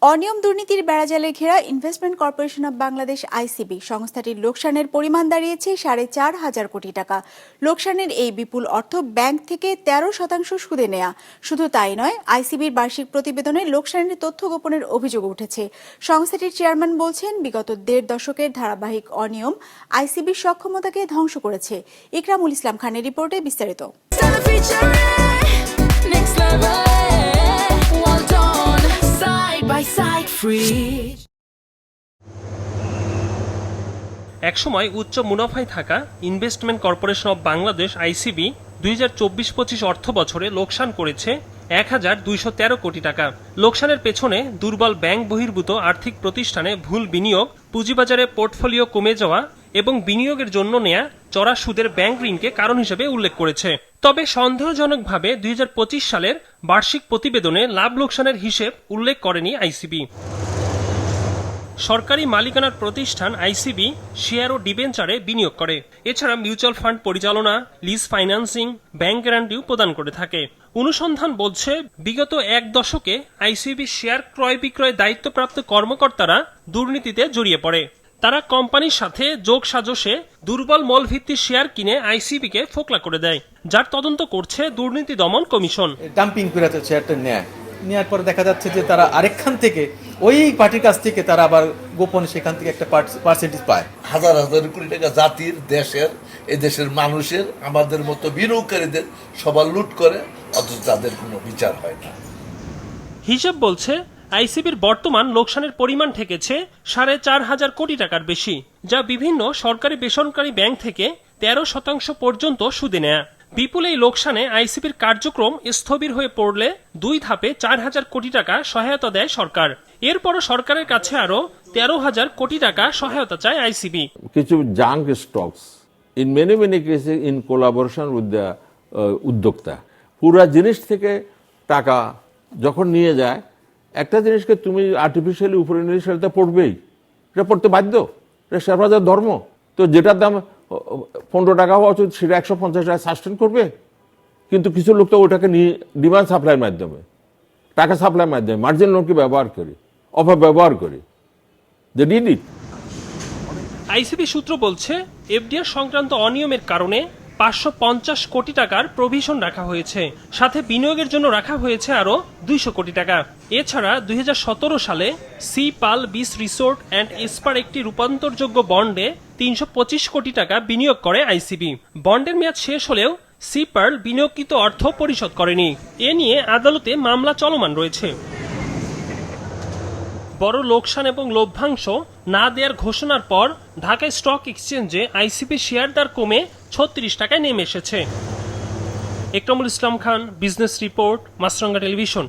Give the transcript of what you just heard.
অনিয়ম দুর্নীতির বেড়াজালে ঘেরা investment corporation of Bangladesh ICB সংস্থাটির লোকসানের পরিমাণ দাঁড়িয়েছে 4.5 কোটি টাকা। লোকসানের এই বিপুল অর্থ ব্যাংক থেকে 13% সুদে নেয়া। শুধু তাই নয়, আইসিবির বার্ষিক প্রতিবেদনে লোকসানের তথ্য গোপনের অভিযোগ উঠেছে। সংস্থাটির চেয়ারম্যান বলছেন, বিগত 1.5 দশকের ধারাবাহিক অনিয়ম আইসিবির সক্ষমতাকে ধ্বংস করেছে। ইকরামুল ইসলাম খানের রিপোর্টে বিস্তারিত। একসময় উচ্চ মুনাফায় থাকা investment corporation of Bangladesh ICB 2024-25 অর্থ বছরে লোকসান করেছে 1213 কোটি টাকা। লোকসানের পেছনে দুর্বল ব্যাংক বহির্ভূত আর্থিক প্রতিষ্ঠানে ভুল বিনিয়োগ, পুঁজিবাজারে পোর্টফোলিও কমে যাওয়া এবং বিনিয়োগের জন্য নেয়া চড়া সুদের ব্যাংক ঋণকে কারণ হিসেবে উল্লেখ করেছে। তবে সন্দেহজনকভাবে 2025 সালের বার্ষিক প্রতিবেদনে লাভ লোকসানের হিসেব উল্লেখ করেনি আইসিবি। সরকারি মালিকানার প্রতিষ্ঠান আইসিবি শেয়ার ও ডিবেঞ্চারে বিনিয়োগ করে। এছাড়া মিউচুয়াল ফান্ড পরিচালনা, লিজ ফাইন্যান্সিং, ব্যাংক গ্যারান্টিও প্রদান করে থাকে। অনুসন্ধান বলছে, বিগত 1 দশকে আইসিবি শেয়ার ক্রয় বিক্রয় দায়িত্বপ্রাপ্ত কর্মকর্তারা দুর্নীতিতে জড়িয়ে পড়ে। তারা কোম্পানির সাথে যোগসাজশে দুর্বল মূলভিত্তিক শেয়ার কিনে আইসিবিকে ফোকলা করে দেয়, যার তদন্ত করছে দুর্নীতি দমন কমিশন। ডাম্পিং করে শেয়ারটা নেওয়ার পর দেখা যাচ্ছে যে তারা আরেকখান থেকে ওই পার্টির কাছ থেকে তারা আবার গোপন সেখান থেকে একটা পার্সেন্টেজ পায়। হাজার হাজার কোটি টাকা জাতির, দেশের, এই দেশের মানুষের, আমাদের মতো বিনিয়োগকারীদের সবার লুট করে, অথচ তাদের কোনো বিচার হয় না। হিসাব বলছে, আইসিবির বর্তমান লোকসানের পরিমাণ ঠেকেছে 4.5 কোটি টাকার বেশি, যা বিভিন্ন সরকারি বেসরকারি ব্যাংক থেকে 13% পর্যন্ত সুদে নেয়া। বিপুল এই লোকসানে আইসিবির কার্যক্রম স্থবির হয়ে পড়লে 2 ধাপে 4,000 কোটি টাকা সহায়তা দেয় সরকার। এরপরও সরকারের কাছে আরো 13,000 কোটি টাকা সহায়তা চায় আইসিবি। কিছু জাঙ্ক স্টকস ইন মেনি কেসে ইন কোলাবোরেশন উইথ দ্য উদ্যোক্তা, পুরা জিনিস থেকে টাকা যখন নিয়ে যায়, একটা জিনিসকে তুমি আর্টিফিশিয়ালি উপরে নিয়ে সেটা পড়বেই, এটা পড়তে বাধ্য, এটা শেয়ার বাজার ধর্ম। তো যেটার দাম 15 টাকা হওয়া উচিত সেটা 150 টাকা সাস্টেন করবে। কিন্তু কিছু লোক তো ওটাকে নিয়ে ডিমান্ড সাপ্লাইয়ের মাধ্যমে, টাকা সাপ্লাইয়ের মাধ্যমে মার্জিন লোনকে ব্যবহার করে, অপব্যবহার করে। They did it. আইসিবি সূত্র বলছে, এফডিআর সংক্রান্ত অনিয়মের কারণে 550 কোটি টাকার প্রভিশন রাখা হয়েছে, সাথে বিনিয়োগের জন্য রাখা হয়েছে আরো 200 কোটি টাকা। এছাড়া 2017 সালে Sea Pearl Beach Resort and স্পার একটি রূপান্তরযোগ্য বন্ডে 325 কোটি টাকা বিনিয়োগ করে আইসিবি। বন্ডের মেয়াদ শেষ হলেও সি পার্ল বিনিয়োগকৃত অর্থ পরিশোধ করেনি। এ নিয়ে আদালতে মামলা চলমান রয়েছে। বড় লোকসান এবং লভ্যাংশ না দেওয়ার ঘোষণার পর ঢাকা স্টক এক্সচেঞ্জে আইসিবি শেয়ার দর কমে 36 টাকায় নেমে এসেছে। ইকরামুল ইসলাম খান, বিজনেস রিপোর্ট, মাছরাঙ্গা টেলিভিশন।